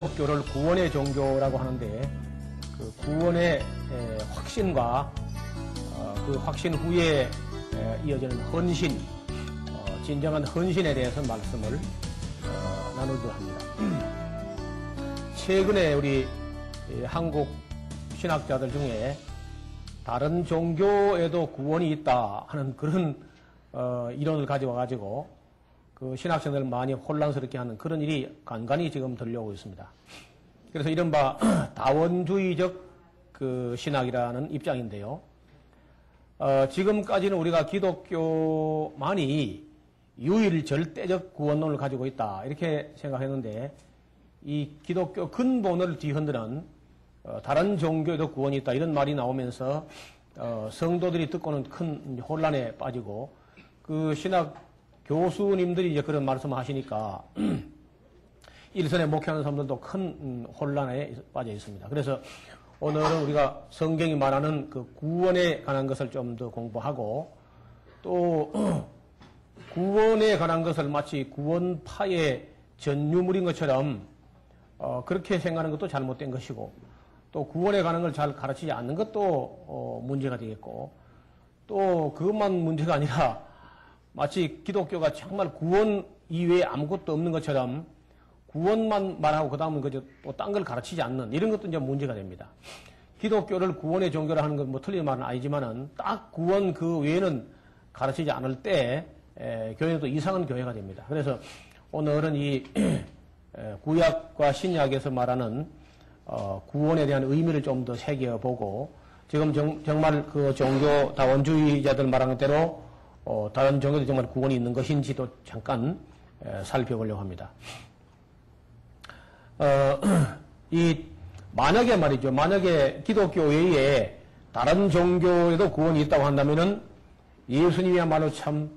기독교를 구원의 종교라고 하는데 그 구원의 확신과 그 확신 후에 이어지는 헌신, 진정한 헌신에 대해서 말씀을 나누기로 합니다. 최근에 우리 한국 신학자들 중에 다른 종교에도 구원이 있다 하는 그런 이론을 가져와 가지고 그 신학생들 많이 혼란스럽게 하는 그런 일이 간간히 지금 들려오고 있습니다. 그래서 이른바 다원주의적 그 신학이라는 입장인데요. 지금까지는 우리가 기독교만이 유일 절대적 구원론을 가지고 있다 이렇게 생각했는데 이 기독교 근본을 뒤흔드는 다른 종교에도 구원이 있다 이런 말이 나오면서 성도들이 듣고는 큰 혼란에 빠지고 그 신학 교수님들이 이제 그런 말씀을 하시니까 일선에 목회하는 사람들도 큰 혼란에 빠져 있습니다. 그래서 오늘은 우리가 성경이 말하는 그 구원에 관한 것을 좀 더 공부하고 또 구원에 관한 것을 마치 구원파의 전유물인 것처럼 그렇게 생각하는 것도 잘못된 것이고 또 구원에 관한 걸 잘 가르치지 않는 것도 문제가 되겠고 또 그것만 문제가 아니라 마치 기독교가 정말 구원 이외에 아무것도 없는 것처럼 구원만 말하고 그 다음은 그저 또 딴 걸 가르치지 않는 이런 것도 이제 문제가 됩니다. 기독교를 구원의 종교라 하는 건 뭐 틀린 말은 아니지만은 딱 구원 그 외에는 가르치지 않을 때 교회도 이상한 교회가 됩니다. 그래서 오늘은 이 구약과 신약에서 말하는 구원에 대한 의미를 좀 더 새겨보고 지금 정말 그 종교 다원주의자들 말하는 대로 다른 종교도 정말 구원이 있는 것인지도 잠깐 살펴보려고 합니다. 만약에 말이죠. 만약에 기독교 외에 다른 종교에도 구원이 있다고 한다면은 예수님이야말로 참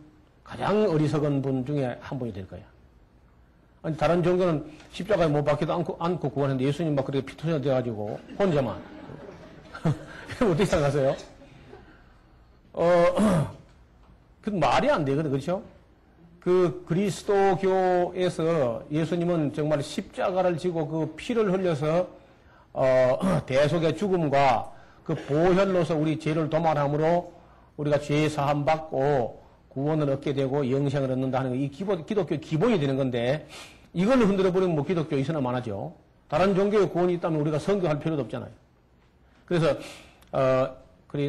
가장 어리석은 분 중에 한 분이 될 거야. 아니, 다른 종교는 십자가에 못 박히도 않고 구원했는데 예수님 막 그렇게 피투성이 돼가지고 혼자만. 어떻게 생각하세요? 그 말이 안 되거든, 그렇죠? 그 그리스도교에서 예수님은 정말 십자가를 지고 그 피를 흘려서 대속의 죽음과 그 보혈로서 우리 죄를 도말함으로 우리가 죄 사함 받고 구원을 얻게 되고 영생을 얻는다 하는 이 기독교 기본이 되는 건데 이걸 흔들어 버리면 뭐 기독교 있으나 마나죠. 다른 종교의 구원이 있다면 우리가 선교할 필요도 없잖아요. 그래서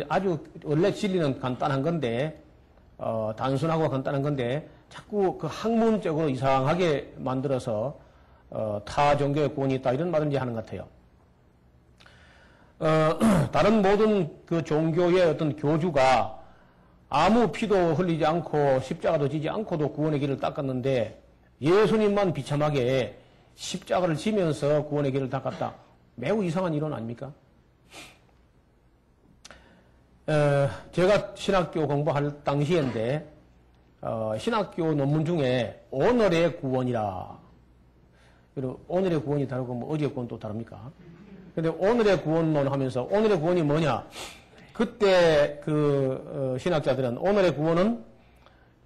아주 원래 진리는 간단한 건데. 단순하고 간단한 건데 자꾸 그 학문적으로 이상하게 만들어서 타 종교의 구원이 있다 이런 말을 이제 하는 것 같아요. 다른 모든 그 종교의 어떤 교주가 아무 피도 흘리지 않고 십자가도 지지 않고도 구원의 길을 닦았는데 예수님만 비참하게 십자가를 지면서 구원의 길을 닦았다. 매우 이상한 이론 아닙니까? 제가 신학교 공부할 당시인데, 신학교 논문 중에 오늘의 구원이라, 오늘의 구원이 다르고 뭐 어제의 구원도 다릅니까? 근데 오늘의 구원론 하면서 오늘의 구원이 뭐냐? 그때 신학자들은 오늘의 구원은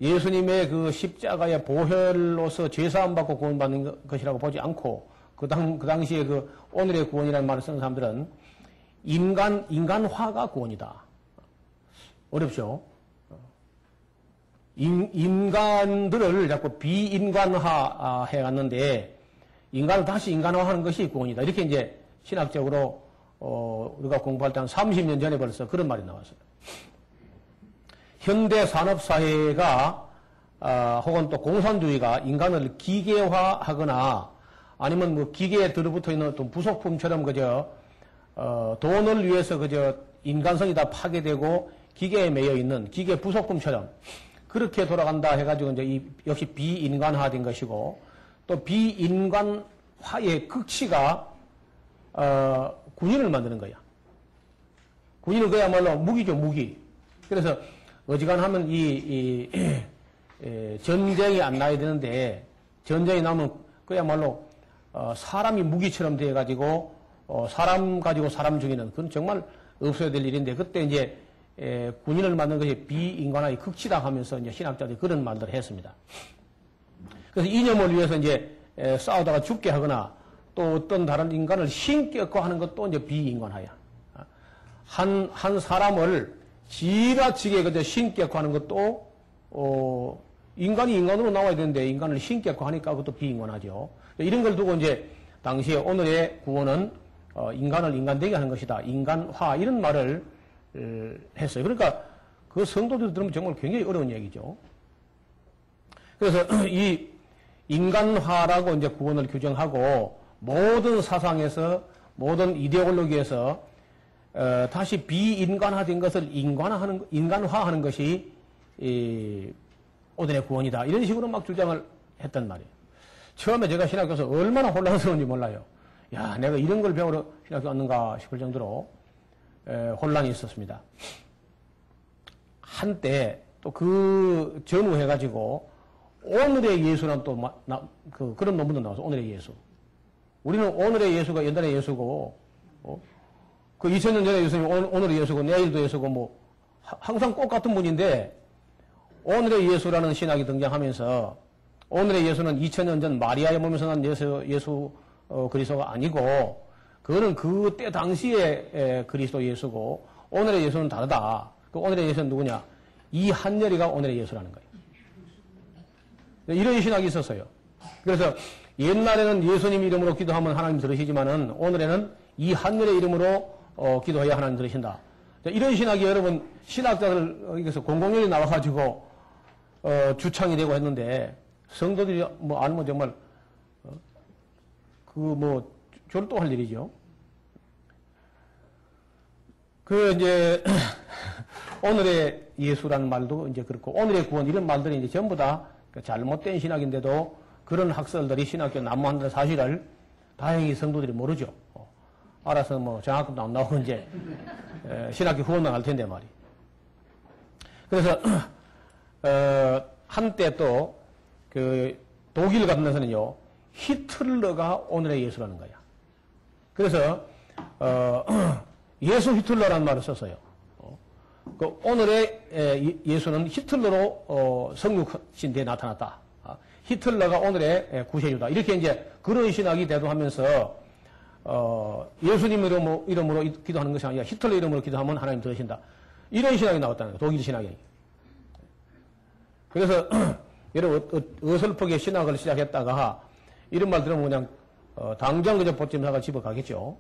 예수님의 그 십자가의 보혈로서 죄사함 받고 구원받는 것이라고 보지 않고 그 당시에 그 오늘의 구원이라는 말을 쓰는 사람들은 인간화가 구원이다. 어렵죠? 인간들을 자꾸 비인간화 해갔는데, 인간을 다시 인간화하는 것이 구원이다. 이렇게 이제 신학적으로, 우리가 공부할 때 한 30년 전에 벌써 그런 말이 나왔어요. 현대 산업사회가, 혹은 또 공산주의가 인간을 기계화하거나 아니면 뭐 기계에 들어붙어 있는 어떤 부속품처럼 그저, 돈을 위해서 그저 인간성이 다 파괴되고 기계에 매여 있는 기계 부속품처럼 그렇게 돌아간다 해가지고 이제 역시 비인간화된 것이고 또 비인간화의 극치가 군인을 만드는 거야. 군인은 그야말로 무기죠, 무기. 그래서 어지간하면 전쟁이 안 나야 되는데 전쟁이 나면 그야말로 사람이 무기처럼 돼가지고 사람 가지고 사람 죽이는 그건 정말 없어야 될 일인데 그때 이제 군인을 만든 것이 비인간화의 극치다 하면서 이제 신학자들이 그런 말들을 했습니다. 그래서 이념을 위해서 이제 싸우다가 죽게 하거나 또 어떤 다른 인간을 신격화 하는 것도 이제 비인간화야. 한 사람을 지나치게 그저 신격화하는 것도, 인간이 인간으로 나와야 되는데 인간을 신격화하니까 그것도 비인간하죠. 이런 걸 두고 이제 당시에 오늘의 구원은 인간을 인간되게 하는 것이다. 인간화 이런 말을 했어요. 그러니까 그 성도들 들으면 정말 굉장히 어려운 얘기죠. 그래서 이 인간화라고 이제 구원을 규정하고 모든 사상에서 모든 이데올로기에서 다시 비인간화된 것을 인간화하는 것이 오늘의 구원이다. 이런 식으로 막 주장을 했단 말이에요. 처음에 제가 신학교에서 얼마나 혼란스러운지 몰라요. 야, 내가 이런 걸 배우러 신학교 왔는가 싶을 정도로 혼란이 있었습니다. 한때 또 그 전후해가지고 오늘의 예수란 또 그런 논문도 나와서 오늘의 예수. 우리는 오늘의 예수가 옛날의 예수고, 그 2000년 전의 예수님 오늘의 예수고 내일도 예수고 뭐 항상 꼭 같은 분인데 오늘의 예수라는 신학이 등장하면서 오늘의 예수는 2000년 전 마리아의 몸에서 난 예수 그리스도가 아니고 그거는 그때 당시의 그리스도 예수고 오늘의 예수는 다르다. 그 오늘의 예수는 누구냐? 이한열이가 오늘의 예수라는 거예요. 이런 신학이 있었어요. 그래서 옛날에는 예수님 이름으로 기도하면 하나님 들으시지만은 오늘에는 이한열의 이름으로 기도해야 하나님 들으신다. 이런 신학이 여러분 신학자들에게서 공공연히 나와가지고 주창이 되고 했는데 성도들이 뭐 아니면 정말 그 뭐 졸도할 일이죠. 그 이제 오늘의 예수라는 말도 이제 그렇고 오늘의 구원 이런 말들이 이제 전부 다 잘못된 신학인데도 그런 학설들이 신학교 난무한다는 사실을 다행히 성도들이 모르죠. 알아서 뭐 장학금도 안 나오고 이제 신학교 후원만 할 텐데 말이. 그래서 한때 또 그 독일 같은 데서는요 히틀러가 오늘의 예수라는 거야. 그래서 예수 히틀러라는 말을 썼어요. 그 오늘의 예수는 히틀러로 성육신대에 나타났다. 히틀러가 오늘의 구세주다. 이렇게 이제 그런 신학이 대두하면서 예수님 이름으로 기도하는 것이 아니라 히틀러 이름으로 기도하면 하나님 들으신다. 이런 신학이 나왔다는 거예요. 독일 신학이. 그래서 여러분 어설프게 신학을 시작했다가 이런 말 들으면 그냥 당장 그저 보찜사가 집어 가겠죠.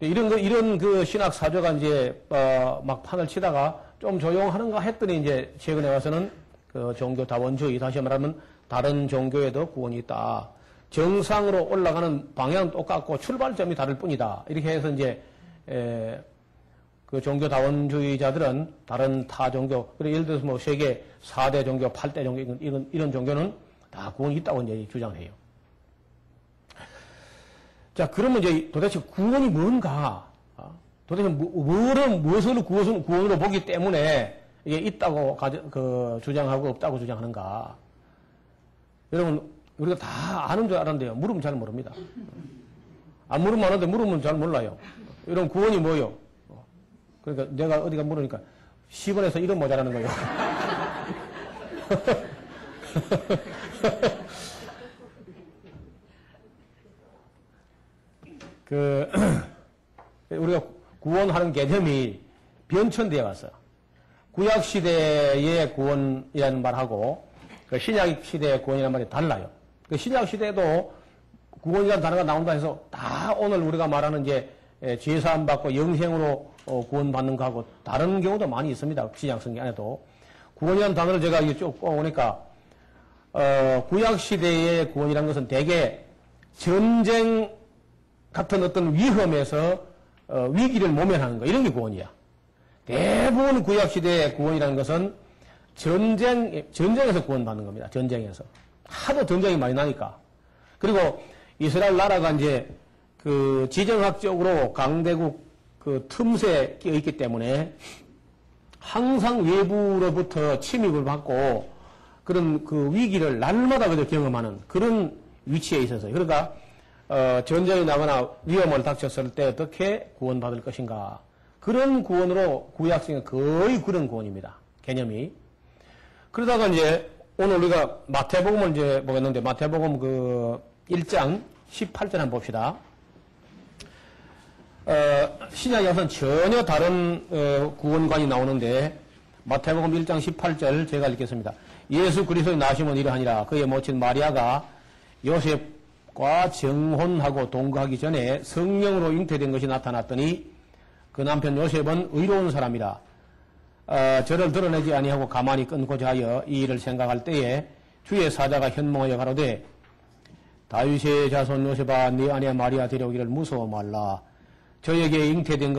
이런 그 신학 사조가 이제 막 판을 치다가 좀 조용하는가 했더니 이제 최근에 와서는 그 종교 다원주의, 다시 말하면 다른 종교에도 구원이 있다. 정상으로 올라가는 방향은 똑같고 출발점이 다를 뿐이다. 이렇게 해서 이제 그 종교 다원주의자들은 다른 타 종교, 그리고 예를 들어서 뭐 세계 4대 종교, 8대 종교 이런 종교는 다 구원이 있다고 이제 주장을 해요. 자, 그러면 이제 도대체 구원이 뭔가? 도대체 무엇을 구원으로 보기 때문에 이게 있다고 주장하고 없다고 주장하는가? 여러분, 우리가 다 아는 줄 알았는데요. 물으면 잘 모릅니다. 안 물으면 아는데 물으면 잘 몰라요. 여러분, 구원이 뭐요? 그러니까 내가 어디가 물으니까 10원에서 1원 모자라는 거예요. 우리가 구원하는 개념이 변천되어 왔어요. 구약시대의 구원이라는 말하고, 신약시대의 구원이라는 말이 달라요. 신약시대에도 구원이라는 단어가 나온다 해서 다 오늘 우리가 말하는 이제 죄사함 받고 영생으로 구원받는 거하고 다른 경우도 많이 있습니다. 신약성경 안에도. 구원이라는 단어를 제가 이게 쭉 뽑아보니까, 구약시대의 구원이라는 것은 대개 전쟁 같은 어떤 위험에서 위기를 모면하는 거, 이런 게 구원이야. 대부분 구약시대의 구원이라는 것은 전쟁에서 구원받는 겁니다. 전쟁에서. 하도 전쟁이 많이 나니까. 그리고 이스라엘 나라가 이제 그 지정학적으로 강대국 그 틈새에 끼어 있기 때문에 항상 외부로부터 침입을 받고 그런 그 위기를 날마다 그저 경험하는 그런 위치에 있어서. 그러니까 전쟁이 나거나 위험을 닥쳤을 때 어떻게 구원받을 것인가. 그런 구원으로 구약성에 거의 그런 구원입니다. 개념이. 그러다가 이제 오늘 우리가 마태복음을 이제 보겠는데 마태복음 그 1장 18절 한번 봅시다. 신약에서는 전혀 다른 구원관이 나오는데 마태복음 1장 18절 제가 읽겠습니다. 예수 그리스도의 나심은 이러하니라. 그의 모친 마리아가 요셉과 정혼하고 동거하기 전에 성령으로 잉태된 것이 나타났더니 그 남편 요셉은 의로운 사람이라. 저를 드러내지 아니하고 가만히 끊고자 하여 이 일을 생각할 때에 주의 사자가 현몽하여 가로되 다윗의 자손 요셉아 네 아내 마리아 데려오기를 무서워 말라. 저에게 잉태된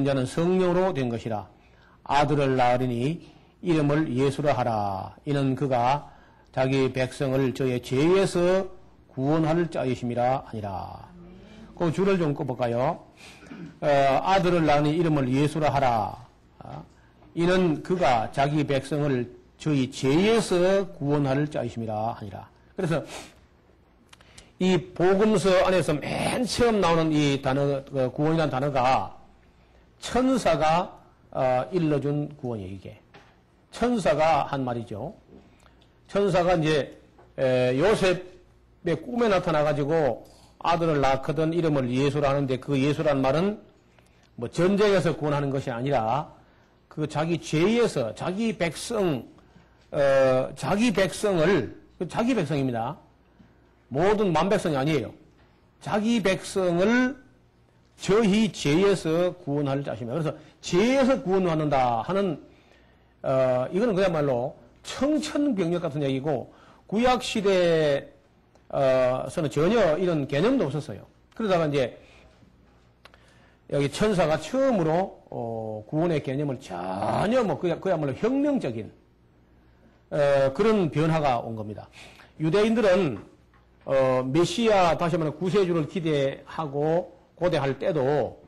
자는 성령으로 된 것이라. 아들을 낳으리니 이름을 예수라 하라. 이는 그가 자기 백성을 저의 죄에서 구원할 자이심이라 하니라. 그 줄을 좀 꺼볼까요? 아들을 낳으니 이름을 예수라 하라. 이는 그가 자기 백성을 저희 죄에서 구원할 자이심이라 하니라. 그래서 이 복음서 안에서 맨 처음 나오는 이 단어, 구원이라는 단어가 천사가 일러준 구원이에요, 이게. 천사가 한 말이죠. 천사가 이제 요셉의 꿈에 나타나가지고 아들을 낳거든 이름을 예수라 하는데 그 예수라는 말은 뭐 전쟁에서 구원하는 것이 아니라 그 자기 죄에서 자기 백성을, 자기 백성입니다. 모든 만백성이 아니에요. 자기 백성을 저희 죄에서 구원할 자십니다. 그래서 죄에서 구원받는다 하는 이거는 그야말로 청천벽력 같은 얘기고 구약시대에서는 전혀 이런 개념도 없었어요. 그러다가 이제 여기 천사가 처음으로 구원의 개념을 전혀 뭐 그야말로 혁명적인 그런 변화가 온 겁니다. 유대인들은 메시아 다시 말하면 구세주를 기대하고 고대할 때도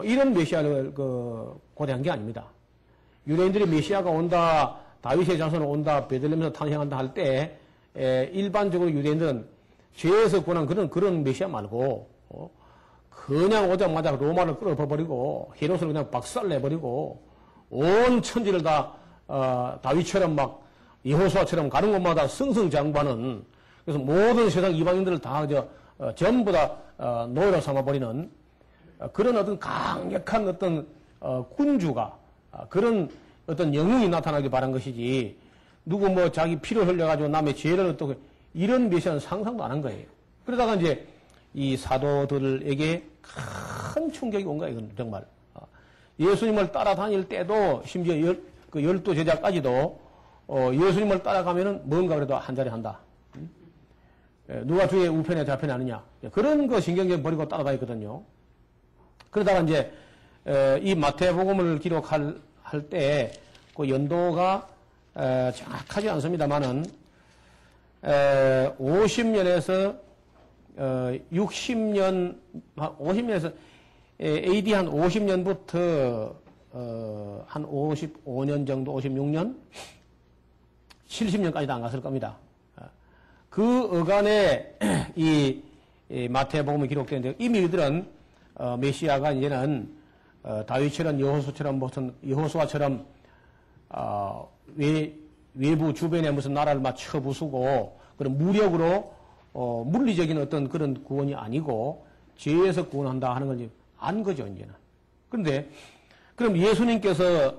이런 메시아를 고대한 게 아닙니다. 유대인들이 메시아가 온다, 다윗의 자손을 온다, 베들레헴에서 탄생한다 할 때 일반적으로 유대인들은 죄에서 구원한 그런 메시아 말고 그냥 오자마자 로마를 끌어버리고 헤롯을 그냥 박살내버리고 온 천지를 다 다윗처럼 막 여호수아처럼 가는 곳마다 승승장구하는, 그래서 모든 세상 이방인들을 다 전부 다 노예로 삼아버리는 그런 어떤 강력한 어떤 군주가 그런 어떤 영웅이 나타나기 바란 것이지, 누구 뭐 자기 피를 흘려가지고 남의 죄를 어떻게, 이런 메시아는 상상도 안 한 거예요. 그러다가 이제 이 사도들에게 큰 충격이 온 거예요, 이건 정말. 예수님을 따라다닐 때도 심지어 12 제자까지도 예수님을 따라가면은 뭔가 그래도 한 자리 한다. 누가 주의 우편에 좌편에 하느냐. 그런 거 신경전 버리고 따라다녔거든요. 그러다가 이제 이 마태복음을 기록할 때 그 연도가 정확하지 않습니다만은 50년에서 60년, 50년에서 AD 한 50년부터 한 55년 정도, 56년, 70년까지도 안 갔을 겁니다. 그 어간에 이 마태복음이 기록되는데 이미 이들은 메시아가 이제는 다윗처럼 여호수아처럼 외부 주변에 무슨 나라를 막 쳐부수고 그런 무력으로 물리적인 어떤 그런 구원이 아니고 죄에서 구원한다 하는 걸 안 거죠, 이제는. 그런데 그럼 예수님께서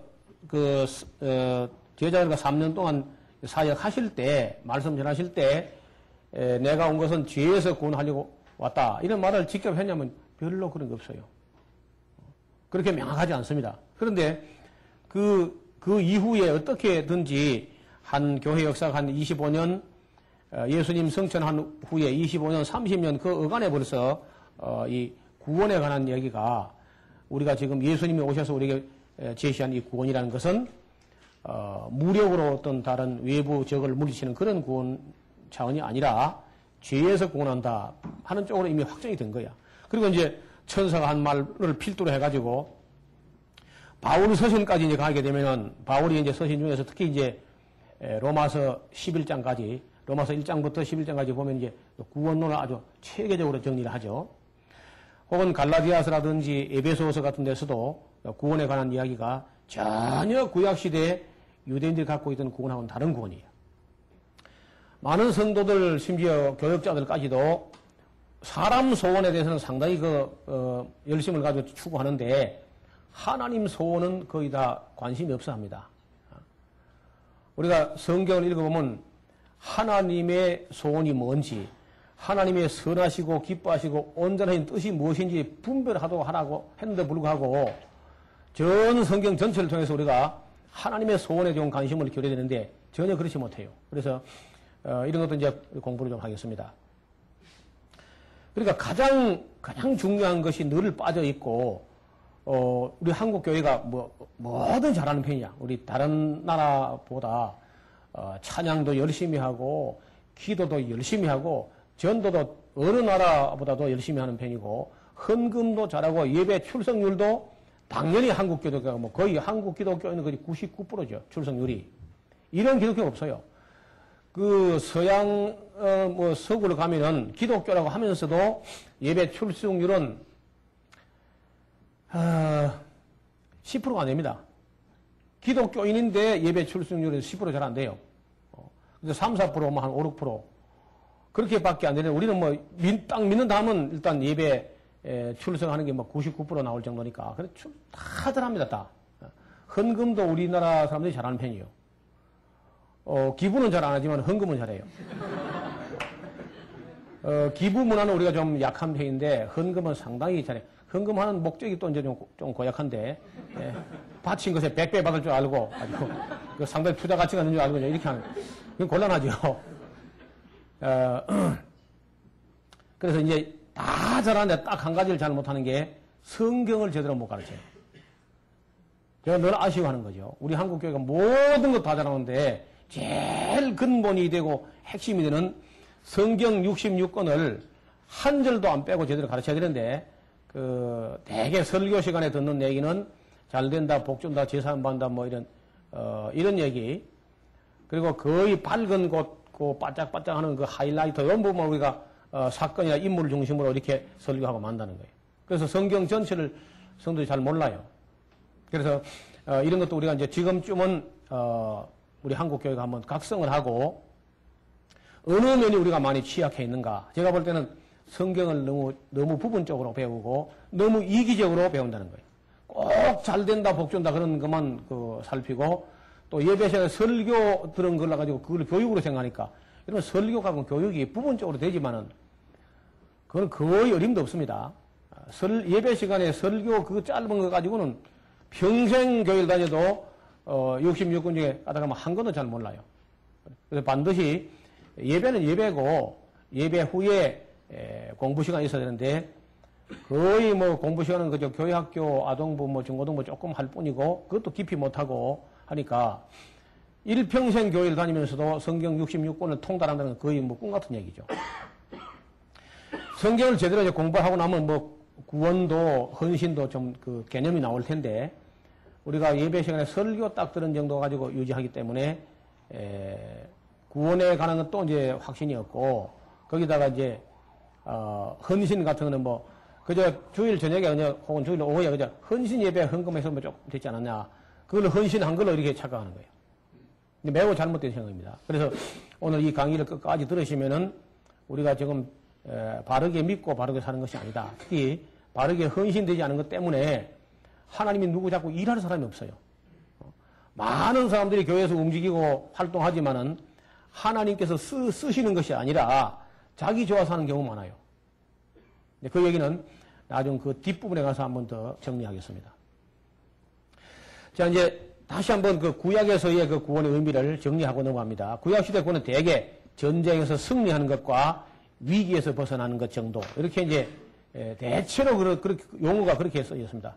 제자들과 3년 동안 사역하실 때, 말씀 전하실 때 내가 온 것은 죄에서 구원하려고 왔다, 이런 말을 직접 했냐면 별로 그런 게 없어요. 그렇게 명확하지 않습니다. 그런데 그 이후에 어떻게든지 한 교회 역사가 한 25년, 예수님 성천한 후에 25년, 30년 그 어간에 벌써 이 구원에 관한 얘기가, 우리가 지금 예수님이 오셔서 우리에게 제시한 이 구원이라는 것은 무력으로 어떤 다른 외부 적을 물리치는 그런 구원 차원이 아니라 죄에서 구원한다 하는 쪽으로 이미 확정이 된 거야. 그리고 이제 천사가 한 말을 필두로 해가지고 바울 서신까지 이제 가게 되면은, 바울이 이제 서신 중에서 특히 이제 로마서 11장까지, 로마서 1장부터 11장까지 보면 이제 구원론을 아주 체계적으로 정리를 하죠. 혹은 갈라디아서라든지 에베소서 같은 데서도 구원에 관한 이야기가 전혀 구약시대에 유대인들이 갖고 있던 구원하고는 다른 구원이에요. 많은 성도들, 심지어 교역자들까지도 사람 소원에 대해서는 상당히 열심을 가지고 추구하는데 하나님 소원은 거의 다 관심이 없어 합니다. 우리가 성경을 읽어보면 하나님의 소원이 뭔지, 하나님의 선하시고 기뻐하시고 온전한 뜻이 무엇인지 분별하도록 하라고 했는데 불구하고 전 성경 전체를 통해서 우리가 하나님의 소원에 좀 관심을 기울여야 되는데 전혀 그렇지 못해요. 그래서 이런 것도 이제 공부를 좀 하겠습니다. 그러니까 가장 중요한 것이 늘 빠져 있고, 우리 한국 교회가 뭐든 잘하는 편이야. 우리 다른 나라보다 찬양도 열심히 하고, 기도도 열심히 하고, 전도도 어느 나라보다도 열심히 하는 편이고, 헌금도 잘하고, 예배 출석률도 당연히 한국 기독교가 거의 한국 기독교는 거의 99%죠. 출석률이. 이런 기독교가 없어요. 서양, 서구를 가면은 기독교라고 하면서도 예배 출석률은, 10%가 안 됩니다. 기독교인인데 예배 출석률은 10% 잘 안 돼요. 그래서 3, 4%, 한 5, 6%. 그렇게밖에 안 되는데 우리는 딱 믿는다 하면 일단 예배 출석하는 게 99% 나올 정도니까. 그래서 다들 합니다, 다. 헌금도 우리나라 사람들이 잘하는 편이에요. 기부는 잘 안 하지만 헌금은 잘해요. 기부 문화는 우리가 좀 약한 편인데 헌금은 상당히 잘해요. 헌금하는 목적이 또 이제 좀 고약한데, 바친 것에 100배 받을 줄 알고, 상당히 투자 가치가 있는 줄 알고 이렇게 하는, 그건 곤란하죠. 그래서 이제 다 잘하는데 딱 한 가지를 잘 못하는 게 성경을 제대로 못 가르쳐요. 제가 늘 아쉬워하는 거죠. 우리 한국교회가 모든 것 다 잘하는데 제일 근본이 되고 핵심이 되는 성경 66권을 한 절도 안 빼고 제대로 가르쳐야 되는데, 대개 설교 시간에 듣는 얘기는 잘 된다, 복 준다, 제사함 받는다, 이런 얘기. 그리고 거의 밝은 곳, 바짝바짝 하는 하이라이터, 이런 부분만 우리가, 사건이나 인물 중심으로 이렇게 설교하고 만다는 거예요. 그래서 성경 전체를 성도들이 잘 몰라요. 그래서, 이런 것도 우리가 이제 지금쯤은, 우리 한국교회가 한번 각성을 하고, 어느 면이 우리가 많이 취약해 있는가. 제가 볼 때는 성경을 너무 부분적으로 배우고, 너무 이기적으로 배운다는 거예요. 꼭 잘 된다, 복 준다, 그런 것만 살피고, 또 예배 시간에 설교 들은 걸 가지고 그걸 교육으로 생각하니까, 이런 설교가 교육이 부분적으로 되지만은, 그건 거의 어림도 없습니다. 예배 시간에 설교 그 짧은 거 가지고는 평생 교회를 다녀도 66권 중에 가다가 한 권도 잘 몰라요. 그래서 반드시 예배는 예배고 예배 후에 공부 시간이 있어야 되는데 거의 공부 시간은 그저 교회학교, 아동부, 중고등부 조금 할 뿐이고 그것도 깊이 못하고 하니까 일평생 교회를 다니면서도 성경 66권을 통달한다는 건 거의 꿈 같은 얘기죠. 성경을 제대로 이제 공부하고 나면 구원도, 헌신도 좀 개념이 나올 텐데, 우리가 예배 시간에 설교 딱 들은 정도 가지고 유지하기 때문에, 구원에 관한 건 또 이제 확신이 없고, 거기다가 이제, 헌신 같은 거는 그저 주일 저녁에 혹은 주일 오후에 그저 헌신 예배 헌금해서 조금 됐지 않았냐. 그걸 헌신한 걸로 이렇게 착각하는 거예요. 매우 잘못된 생각입니다. 그래서 오늘 이 강의를 끝까지 들으시면은 우리가 지금 바르게 믿고 바르게 사는 것이 아니다. 특히 바르게 헌신되지 않은 것 때문에 하나님이 누구 자꾸 일할 사람이 없어요. 많은 사람들이 교회에서 움직이고 활동하지만은 하나님께서 쓰시는 것이 아니라 자기 좋아서 하는 경우 많아요. 그 얘기는 나중 그 뒷부분에 가서 한번 더 정리하겠습니다. 자, 이제 다시 한번 구약에서의 구원의 의미를 정리하고 넘어갑니다. 구약시대 구원은 대개 전쟁에서 승리하는 것과 위기에서 벗어나는 것 정도. 이렇게 이제, 대체로 그렇게, 용어가 그렇게 써있습니다.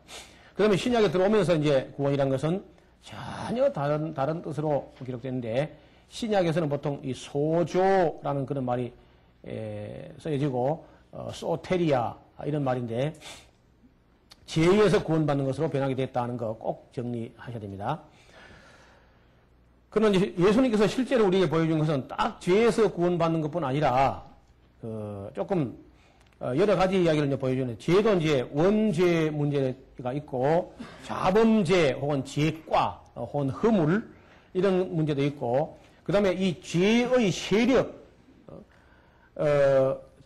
그러면 신약에 들어오면서 이제 구원이라는 것은 전혀 다른 뜻으로 기록되는데, 신약에서는 보통 이 소조라는 그런 말이, 써지고, 소테리아, 이런 말인데, 죄에서 구원받는 것으로 변하게 됐다는 거 꼭 정리하셔야 됩니다. 그러나 이제 예수님께서 실제로 우리에게 보여준 것은 딱 죄에서 구원받는 것뿐 아니라, 조금, 여러 가지 이야기를 이제 보여주는, 죄도 이제 원죄 문제가 있고, 자범죄 혹은 죄과, 혹은 허물, 이런 문제도 있고, 그 다음에 이 죄의 세력,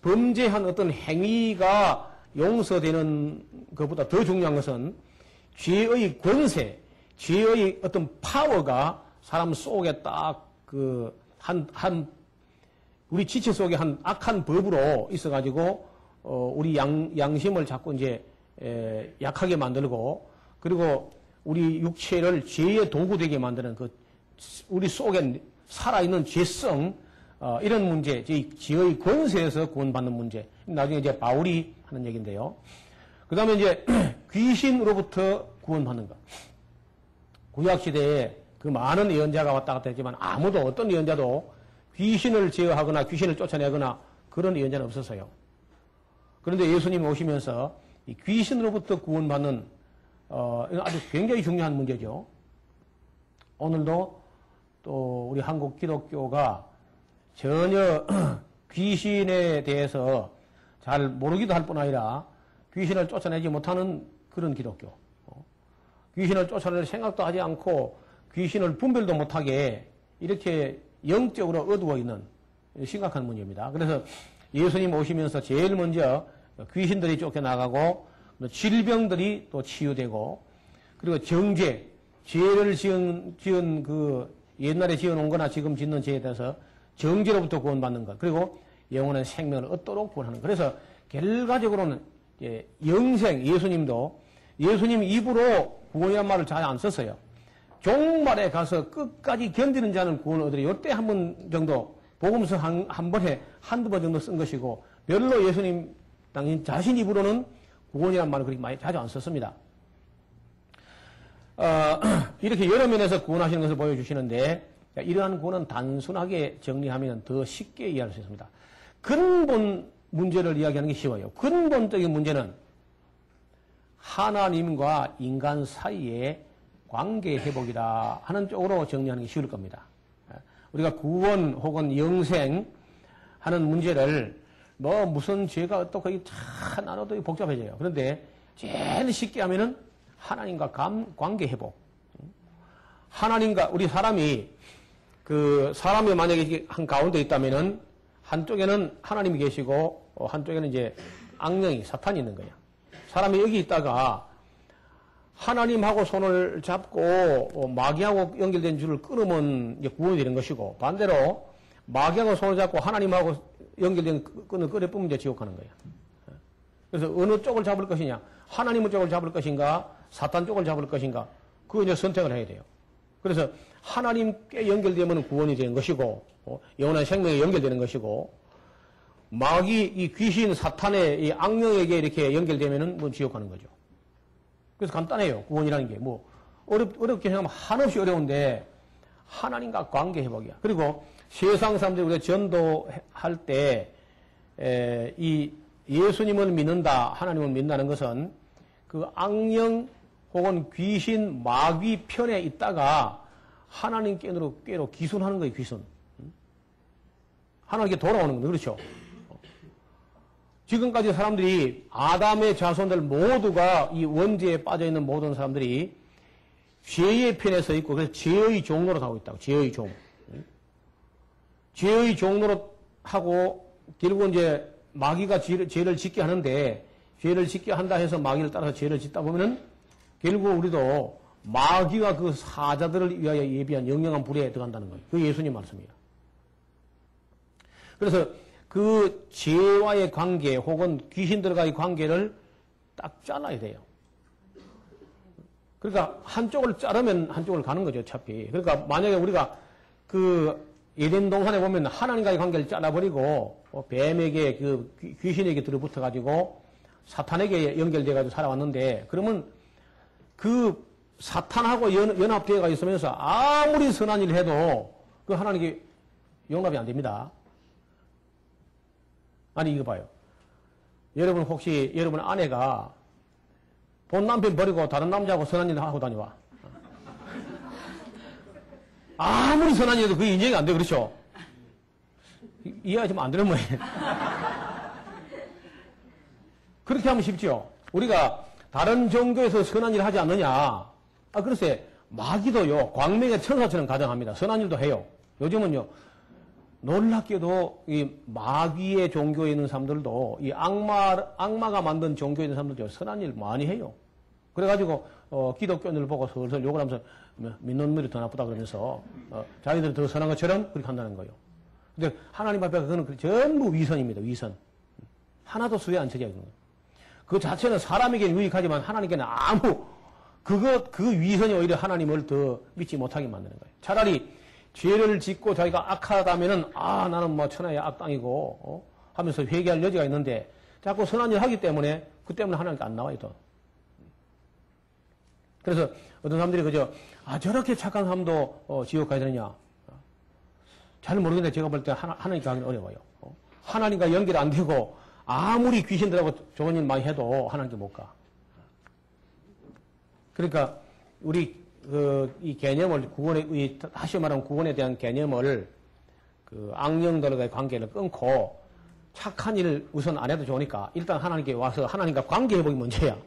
범죄한 어떤 행위가 용서되는 것보다 더 중요한 것은 죄의 권세, 죄의 어떤 파워가 사람 속에 딱 우리 지체 속에 한 악한 법으로 있어가지고, 우리 양심을 자꾸 이제, 약하게 만들고, 그리고 우리 육체를 죄의 도구 되게 만드는 우리 속에 살아있는 죄성, 이런 문제, 죄의 권세에서 구원받는 문제. 나중에 이제 바울이 하는 얘기인데요. 그 다음에 이제 귀신으로부터 구원받는 것. 구약시대에 그 많은 예언자가 왔다 갔다 했지만 아무도 어떤 예언자도 귀신을 제어하거나 귀신을 쫓아내거나 그런 예언자는 없었어요. 그런데 예수님이 오시면서 이 귀신으로부터 구원받는 이건 아주 굉장히 중요한 문제죠. 오늘도 또 우리 한국 기독교가 전혀 귀신에 대해서 잘 모르기도 할 뿐 아니라 귀신을 쫓아내지 못하는 그런 기독교. 귀신을 쫓아낼 생각도 하지 않고 귀신을 분별도 못하게 이렇게 영적으로 어두워 있는 심각한 문제입니다. 그래서 예수님 오시면서 제일 먼저 귀신들이 쫓겨나가고 질병들이 또 치유되고 그리고 정죄, 죄를 지은 옛날에 지어놓은 거나 지금 짓는 죄에 대해서 정죄로부터 구원받는 것, 그리고 영원한 생명을 얻도록 구원하는 것. 그래서 결과적으로는 영생, 예수님도 예수님 입으로 구원이란 말을 잘 안 썼어요. 종말에 가서 끝까지 견디는 자는 구원을 얻으리. 이때 한 번 정도, 복음서 한 번에 한두 번 정도 쓴 것이고, 별로 예수님 당신 자신 입으로는 구원이란 말을 그렇게 많이 자주 안 썼습니다. 이렇게 여러 면에서 구원하시는 것을 보여주시는데, 이러한 구원은 단순하게 정리하면 더 쉽게 이해할 수 있습니다. 근본 문제를 이야기하는 게 쉬워요. 근본적인 문제는 하나님과 인간 사이의 관계 회복이다 하는 쪽으로 정리하는 게 쉬울 겁니다. 우리가 구원 혹은 영생 하는 문제를 무슨 죄가 어떻게 다 나눠도 복잡해져요. 그런데 제일 쉽게 하면은 하나님과 관계 회복. 하나님과 우리 사람이 사람이 만약에 한 가운데 있다면은 한쪽에는 하나님이 계시고 한쪽에는 이제 악령이 사탄이 있는 거예요. 사람이 여기 있다가 하나님하고 손을 잡고 마귀하고 연결된 줄을 끊으면 이제 구원이 되는 것이고, 반대로 마귀하고 손을 잡고 하나님하고 연결된 끈을 끌어 뿌면 이제 지옥 가는 거예요. 그래서 어느 쪽을 잡을 것이냐, 하나님 쪽을 잡을 것인가, 사탄 쪽을 잡을 것인가, 그거 이제 선택을 해야 돼요. 그래서 하나님께 연결되면 구원이 되는 것이고, 영원한 생명에 연결되는 것이고, 마귀, 이 귀신, 사탄의 이 악령에게 이렇게 연결되면은 뭐 지옥 가는 거죠. 그래서 간단해요. 구원이라는 게. 어렵게 생각하면 한없이 어려운데, 하나님과 관계 회복이야. 그리고 세상 사람들이 우리가 전도할 때, 이 예수님을 믿는다, 하나님을 믿는다는 것은 그 악령 혹은 귀신, 마귀 편에 있다가 하나님께로 기순하는 거예요, 기순. 하나님께 돌아오는 겁니다. 그렇죠? 지금까지 사람들이 아담의 자손들 모두가 이 원죄에 빠져있는 모든 사람들이 죄의 편에 서 있고, 그래서 죄의 종로로 하고 있다고. 죄의 종. 죄의 종로로 하고, 결국 이제 마귀가 죄를 짓게 하는데, 죄를 짓게 한다 해서 마귀를 따라서 죄를 짓다 보면은 결국 우리도 마귀와 그 사자들을 위하여 예비한 영영한 불에 들어간다는 거예요. 그게 예수님 말씀이에요. 그래서 그 죄와의 관계 혹은 귀신들과의 관계를 딱 잘라야 돼요. 그러니까 한쪽을 자르면 한쪽을 가는 거죠, 어차피. 그러니까 만약에 우리가 그 에덴 동산에 보면 하나님과의 관계를 잘라버리고 뱀에게 그 귀신에게 들어붙어가지고 사탄에게 연결돼가지고 살아왔는데, 그러면 그 사탄하고 연합되어가 있으면서 아무리 선한 일을 해도 그 하나님께 용납이 안 됩니다. 아니, 이거 봐요. 여러분 혹시 여러분 아내가 본 남편 버리고 다른 남자하고 선한 일을 하고 다녀와. 아무리 선한 일해도 그게 인정이 안 돼. 그렇죠? 이해가 좀 안 되는 모양이에요. 그렇게 하면 쉽죠. 우리가 다른 종교에서 선한 일을 하지 않느냐. 글쎄, 마귀도요, 광명의 천사처럼 가정합니다. 선한 일도 해요. 요즘은요, 놀랍게도 이 마귀의 종교에 있는 사람들도 이 악마가 만든 종교에 있는 사람들도 선한 일 많이 해요. 그래가지고, 기독교인을 보고 슬슬 욕을 하면서 믿는 놈들이 더 나쁘다 그러면서, 자기들이 더 선한 것처럼 그렇게 한다는 거예요. 근데 하나님 앞에 그거는 전부 위선입니다, 위선. 하나도 수에 안 쳐져 있는 거예요. 그 자체는 사람에게는 유익하지만 하나님께는 그 위선이 오히려 하나님을 더 믿지 못하게 만드는 거예요. 차라리 죄를 짓고 자기가 악하다면은, 나는 뭐 천하의 악당이고, 하면서 회개할 여지가 있는데, 자꾸 선한 일 하기 때문에, 그 때문에 하나님께 안 나와요, 또. 그래서 어떤 사람들이 그저, 저렇게 착한 사람도 지옥 가야 되느냐. 잘 모르겠는데 제가 볼 때 하나님께 가기는 어려워요. 하나님과 연결 안 되고, 아무리 귀신들하고 좋은 일 많이 해도 하나님께 못 가. 그러니까, 이 개념을 다시 말하면 구원에 대한 개념을 악령들과의 관계를 끊고 착한 일을 우선 안 해도 좋으니까 일단 하나님께 와서 하나님과 관계 회복이 문제야.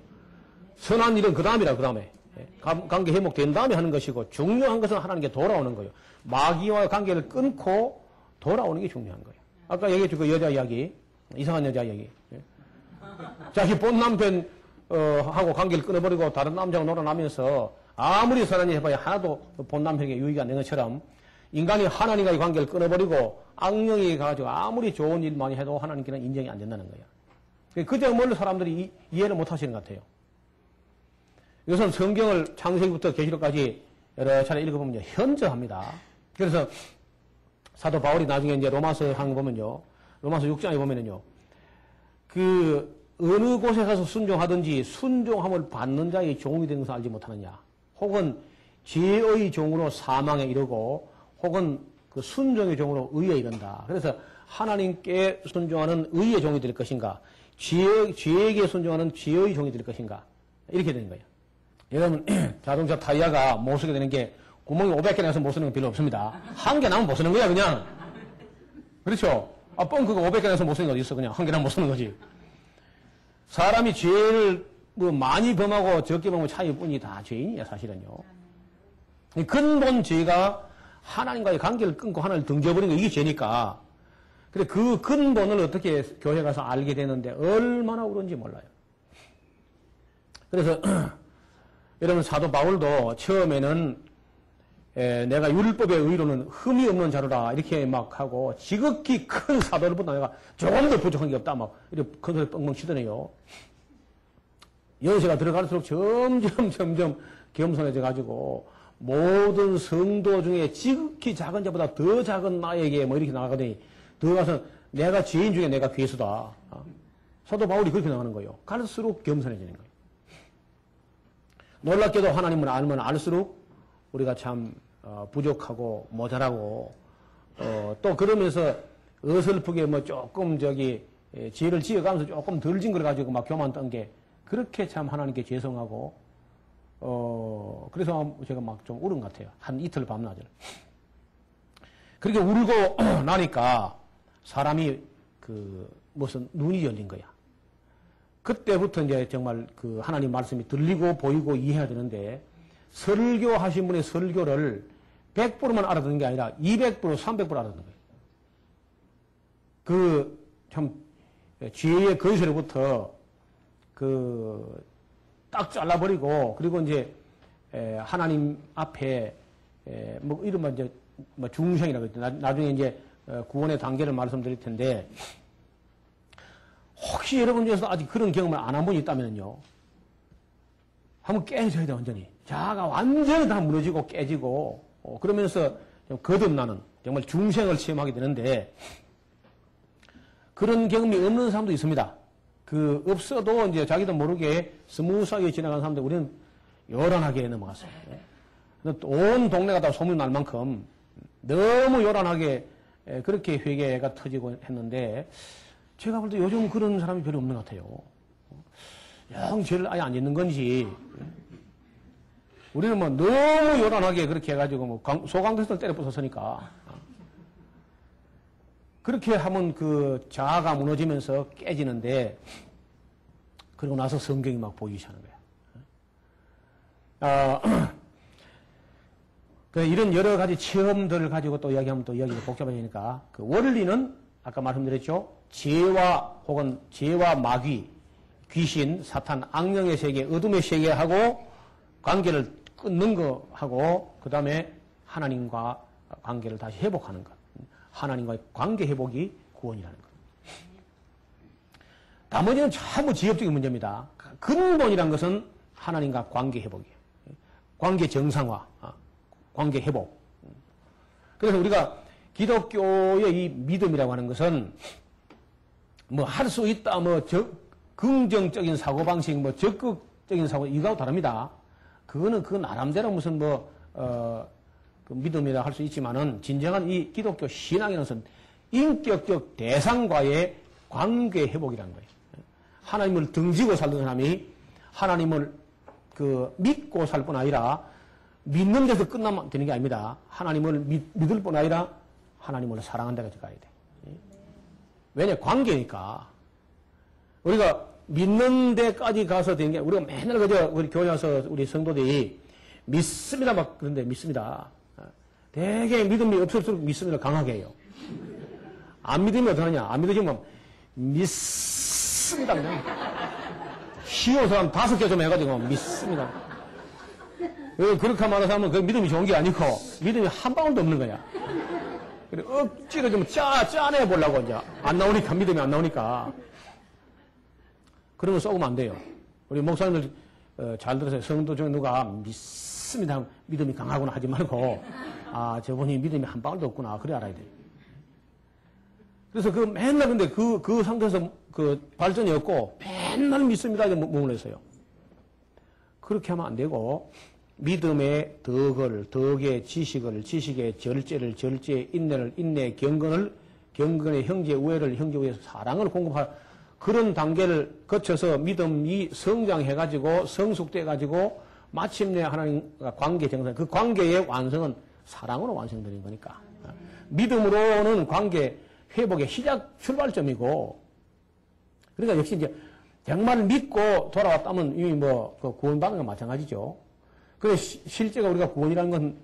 선한 일은 그 다음이라, 그 다음에. 관계 회복된 다음에 하는 것이고 중요한 것은 하나님께 돌아오는 거예요. 마귀와 관계를 끊고 돌아오는 게 중요한 거예요. 아까 얘기했죠. 그 여자 이야기. 이상한 여자 이야기. 자기 본 남편, 하고 관계를 끊어버리고 다른 남자하고 놀아나면서 아무리 선한 일 해봐야 하나도 본 남편에게 유익이 안 되는 것처럼 인간이 하나님과의 관계를 끊어버리고 악령이 가지고 아무리 좋은 일 많이 해도 하나님께는 인정이 안 된다는 거예요. 그 점을 사람들이 이해를 못 하시는 것 같아요. 이것은 성경을 창세기부터 계시록까지 여러 차례 읽어보면요, 현저합니다. 그래서 사도 바울이 나중에 이제 로마서 한 거 보면요, 로마서 6장에 보면은요, 어느 곳에 가서 순종하든지 순종함을 받는 자의 종이 되는 것을 알지 못하느냐. 혹은 죄의 종으로 사망에 이르고 혹은 그 순종의 종으로 의에 이른다. 그래서 하나님께 순종하는 의의 종이 될 것인가, 죄에게 순종하는 죄의 종이 될 것인가, 이렇게 되는 거예요. 여러분 자동차 타이어가 못 쓰게 되는 게 구멍이 500개 나서 못 쓰는 건 별로 없습니다. 한 개 나면 못 쓰는 거야 그냥. 그렇죠? 뻥크가 500개 나서 못 쓰는 거 어디 있어. 그냥 한 개 나면 못 쓰는 거지. 사람이 죄를 많이 범하고 적게 범하고 차이일 뿐이 다 죄인이야, 사실은요. 근본 죄가 하나님과의 관계를 끊고 하나님을 등져버린 거, 이게 죄니까. 그래, 그 근본을 어떻게 교회 가서 알게 되는데 얼마나 그런지 몰라요. 그래서, 여러분, 사도 바울도 처음에는 내가 율법의 의로는 흠이 없는 자로라, 이렇게 막 하고, 지극히 큰 사도들보다 내가 조금 더 부족한 게 없다, 막, 이렇게 큰 소리 뻥뻥 치더네요. 연세가 들어갈수록 점점 겸손해져가지고, 모든 성도 중에 지극히 작은 자보다 더 작은 나에게 뭐 이렇게 나가더니, 더 가서 내가 죄인 중에 내가 괴수다. 사도 바울이 그렇게 나가는 거예요. 갈수록 겸손해지는 거예요. 놀랍게도 하나님을 알면 알수록 우리가 참 부족하고 모자라고 또 그러면서 어설프게 뭐 조금 죄를 지어가면서 조금 덜 진 걸 가지고 막 교만 떤 게 그렇게 참 하나님께 죄송하고 그래서 제가 막 좀 울은 것 같아요. 한 이틀 밤낮을. 그렇게 울고 나니까 사람이 무슨 눈이 열린 거야. 그때부터 이제 정말 하나님 말씀이 들리고 보이고 이해해야 되는데 설교하신 분의 설교를 100%만 알아듣는 게 아니라 200%, 300% 알아듣는 거예요. 참 죄의 거리새로부터 딱 잘라버리고 그리고 이제 하나님 앞에 뭐 이른바 이제 뭐 중생이라고 했죠. 나중에 이제 구원의 단계를 말씀드릴 텐데 혹시 여러분 중에서 아직 그런 경험을 안 한 분이 있다면요. 한번 깨져야 돼, 완전히. 자아가 완전히 다 무너지고 깨지고, 그러면서 좀 거듭나는, 정말 중생을 체험하게 되는데, 그런 경험이 없는 사람도 있습니다. 없어도 이제 자기도 모르게 스무스하게 지나가는 사람들, 우리는 요란하게 넘어갔어요. 온 동네가 다 소문날 만큼 너무 요란하게 그렇게 회개가 터지고 했는데, 제가 볼 때 요즘 그런 사람이 별로 없는 것 같아요. 영 죄를 아예 안 짓는 건지. 우리는 뭐 너무 요란하게 그렇게 해가지고 뭐 소강대에서 때려 부쉈으니까. 그렇게 하면 자아가 무너지면서 깨지는데, 그러고 나서 성경이 막 보이기 시작하는 거야. 이런 여러 가지 체험들을 가지고 또 이야기하면 또 이야기가 복잡해지니까 그 원리는 아까 말씀드렸죠. 죄와 혹은 죄와 마귀, 귀신, 사탄, 악령의 세계, 어둠의 세계하고 관계를 끊는 거하고 그 다음에 하나님과 관계를 다시 회복하는 것. 하나님과의 관계 회복이 구원이라는 것. 나머지는 전부 지엽적인 문제입니다. 근본이란 것은 하나님과 관계 회복이에요. 관계 정상화, 관계 회복. 그래서 우리가 기독교의 이 믿음이라고 하는 것은 뭐 할 수 있다, 뭐 긍정적인 사고방식, 뭐 적극적인 사고, 이거하고 다릅니다. 그거는 그 나름대로 무슨 그 믿음이라 할 수 있지만은 진정한 이 기독교 신앙이라는 것은 인격적 대상과의 관계 회복이라는 거예요. 하나님을 등지고 살던 사람이 하나님을 믿고 살 뿐 아니라 믿는 데서 끝나면 되는 게 아닙니다. 하나님을 믿을 뿐 아니라 하나님을 사랑한다고 가야 돼. 왜냐? 관계니까. 우리가 믿는 데까지 가서 되는 게, 우리가 맨날 우리 교회 와서 우리 성도들이 믿습니다 막 그런데 믿습니다. 되게 믿음이 없을수록 믿습니다 강하게 해요. 안 믿으면 어떡하냐? 안 믿으시면 믿습니다. 그냥. 쉬운 사람 5개 좀 해가지고 믿습니다. 그렇게 말해서 하면 그 믿음이 좋은 게 아니고 믿음이 한 방울도 없는 거야. 그래 억지로 좀 짜내 보려고 이제 안 나오니까, 믿음이 안 나오니까. 그런 거 쏘면 안 돼요. 우리 목사님들 잘 들으세요. 성도 중에 누가 믿습니다, 믿음이 강하구나 하지 말고, 저분이 믿음이 한 방울도 없구나, 그래 알아야 돼요. 그래서 맨날 근데 그 상태에서 발전이 없고 맨날 믿습니다 이렇게 머물러 있어요. 그렇게 하면 안 되고, 믿음의 덕의 지식을, 지식의 절제, 인내를, 인내, 경건의 형제 우애를, 형제 우애 사랑을 공급할 그런 단계를 거쳐서 믿음이 성장해가지고 성숙돼가지고 마침내 하나님과 관계 정상, 그 관계의 완성은 사랑으로 완성되는 거니까. 믿음으로는 관계 회복의 시작 출발점이고, 그러니까 역시 이제 정말 믿고 돌아왔다면 이미 구원받는 건 마찬가지죠. 그래 실제가 우리가 구원이라는 건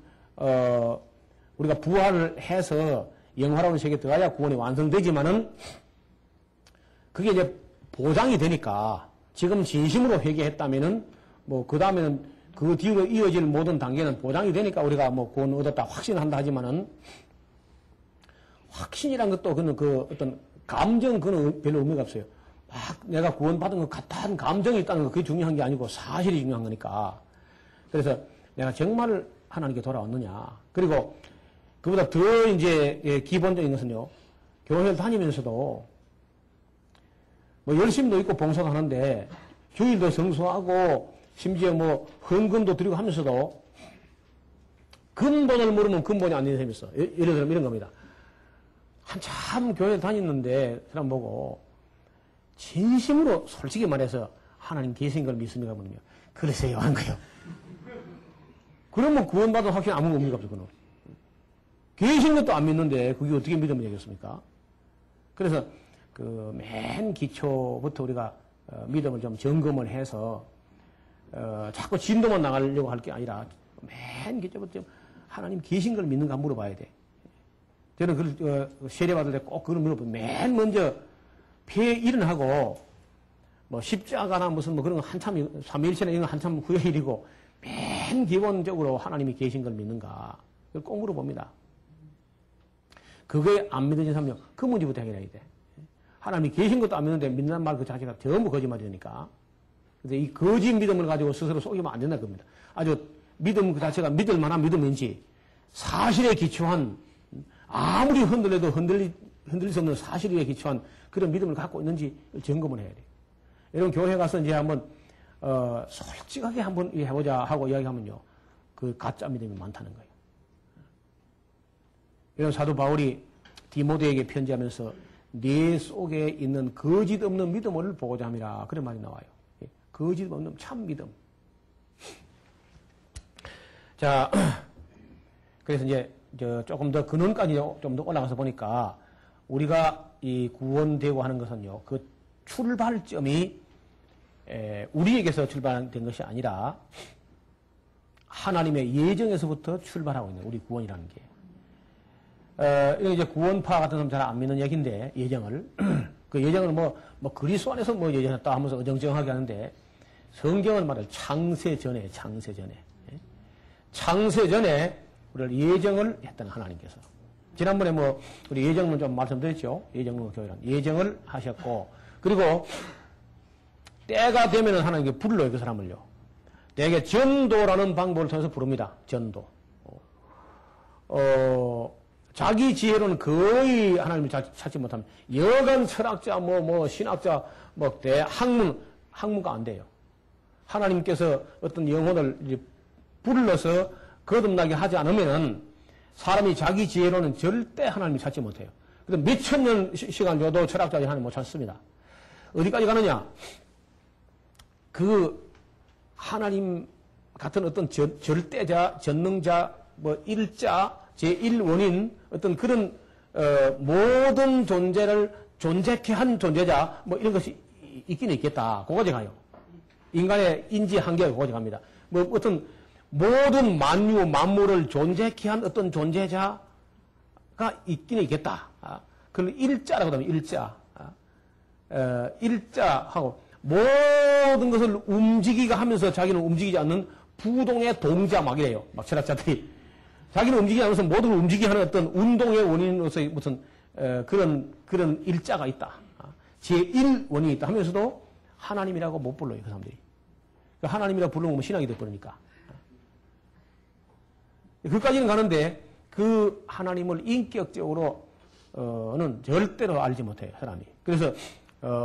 우리가 부활을 해서 영화로운 세계에 들어가야 구원이 완성되지만은 그게 이제 보장이 되니까 지금 진심으로 회개했다면은 그 다음에는 그 뒤로 이어질 모든 단계는 보장이 되니까 우리가 구원 얻었다 확신한다 하지만은 확신이란 것도 그는 어떤 감정 그는 별로 의미가 없어요. 막 내가 구원받은 것 같다는 감정이 있다는 거 그게 중요한 게 아니고 사실이 중요한 거니까. 그래서 내가 정말 하나님께 돌아왔느냐. 그리고 그보다 더 이제 기본적인 것은요. 교회를 다니면서도 열심도 있고 봉사도 하는데 주일도 성수하고 심지어 헌금도 드리고 하면서도 근본을 물으면 근본이 안 되는 사람이 있어. 예를 들면 이런 겁니다. 한참 교회 다녔는데 사람 보고 진심으로 솔직히 말해서 하나님 계신 걸 믿습니까? 그러면 그러세요 하는 거예요. 그러면 구원받은 확신 아무 의미가 없어. 그는 계신 것도 안 믿는데 그게 어떻게 믿음이 되겠습니까? 그래서 맨 기초부터 우리가 믿음을 좀 점검을 해서 자꾸 진도만 나가려고 할 게 아니라 맨 기초부터 하나님 계신 걸 믿는가 물어봐야 돼. 저는 세례받을 때 꼭 그걸 물어보면 맨 먼저 폐 일어나고 십자가나 무슨 그런 거 한참 삼위일체나 이런 거 한참 후의 일이고 맨 기본적으로 하나님이 계신 걸 믿는가 그걸 꼭 물어봅니다. 그거에 안 믿어진 사람은 그 문제부터 해결해야 돼. 하나님이 계신 것도 안 믿는데 믿는 말 그 자체가 전부 거짓말이니까. 근데 이 거짓 믿음을 가지고 스스로 속이면 안 된다는 겁니다. 아주 믿음 그 자체가 믿을 만한 믿음인지 사실에 기초한 아무리 흔들려도 흔들릴 수 없는 사실에 기초한 그런 믿음을 갖고 있는지 점검을 해야 돼요. 여러분 교회 가서 이제 한번 솔직하게 한번 해보자 하고 이야기하면요. 그 가짜 믿음이 많다는 거예요. 이런 사도 바울이 디모데에게 편지하면서 내 속에 있는 거짓 없는 믿음을 보고자 함이라 그런 말이 나와요. 거짓 없는 참 믿음. 자, 그래서 이제 조금 더 근원까지 좀 더 올라가서 보니까 우리가 이 구원되고 하는 것은요, 그 출발점이 우리에게서 출발된 것이 아니라 하나님의 예정에서부터 출발하고 있는 우리 구원이라는 게. 이거 이제 구원파 같은 사람 잘 안 믿는 얘기인데, 예정을. 그 예정을 그리스도 안에서 예정했다 하면서 어정쩡하게 하는데, 성경을 말할 창세 전에. 창세 전에 우리를 예정을 했던 하나님께서. 지난번에 우리 예정론 좀 말씀드렸죠? 예정론 교회란. 예정을 하셨고, 그리고 때가 되면은 하나님께 불러요, 그 사람을요. 대개 전도라는 방법을 통해서 부릅니다. 전도. 자기 지혜로는 거의 하나님을 찾지 못합니다. 여간 철학자, 신학자, 학문가 안 돼요. 하나님께서 어떤 영혼을 이제 불러서 거듭나게 하지 않으면은 사람이 자기 지혜로는 절대 하나님을 찾지 못해요. 그래서 몇천 년 시간 줘도 철학자들이 하나님 못 찾습니다. 어디까지 가느냐? 그 하나님 같은 어떤 절대자, 전능자, 일자, 제1원인 어떤 그런 모든 존재를 존재케 한 존재자 이런 것이 있기는 있겠다. 그거까지 가요. 인간의 인지 한계가 그거까지 갑니다. 어떤 모든 만유, 만물을 존재케 한 어떤 존재자가 있기는 있겠다. 그걸 일자라고 하면 일자. 일자하고 모든 것을 움직이가 하면서 자기는 움직이지 않는 부동의 동자 막이래요. 철학자들이. 자기는 움직이지 않으면서 모든 걸 움직이게 하는 어떤 운동의 원인으로서의 무슨 그런 일자가 있다. 제1원인이 있다 하면서도 하나님이라고 못 불러요. 그 사람들이. 하나님이라고 부르면 신앙이 돼버리니까. 그까지는 가는데 그 하나님을 인격적으로는 절대로 알지 못해요. 사람이. 그래서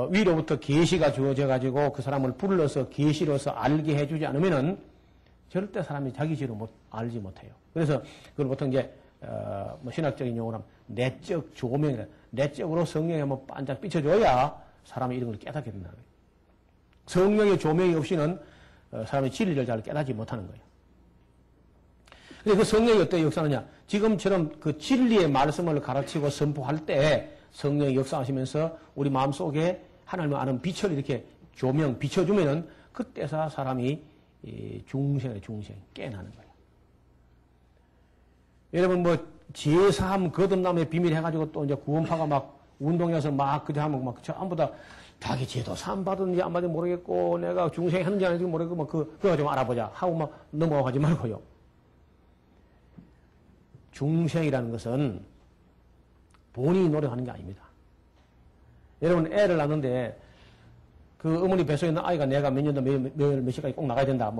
위로부터 계시가 주어져 가지고 그 사람을 불러서 계시로서 알게 해주지 않으면은 절대 사람이 자기 지로 알지 못해요. 그래서 그걸 보통 이제 신학적인 용어로 하면 내적 조명이라, 내적으로 성령이 한번 반짝 비춰줘야 사람이 이런 걸 깨닫게 된다는 거예요. 성령의 조명이 없이는 사람이 진리를 잘 깨닫지 못하는 거예요. 근데 그 성령이 어떻게 역사하느냐? 지금처럼 그 진리의 말씀을 가르치고 선포할 때 성령이 역사하시면서 우리 마음속에 하나님을 아는 빛을 이렇게 조명, 비춰주면은 그때서 사람이 중생 깨어나는 거예요. 여러분 제3 거듭남의 비밀 해가지고 또 이제 구원파가 막 운동해서 막 그저 하면 전부 다 자기 제도 산 받았는지 안 받은지 모르겠고 내가 중생 했는지 안 했는지 모르겠고 그거 좀 알아보자 하고 넘어가지 말고요. 중생이라는 것은 본인이 노력하는 게 아닙니다. 여러분 애를 낳는데 그 어머니 뱃속에 있는 아이가 내가 몇 년도 몇 시까지 꼭 나가야 된다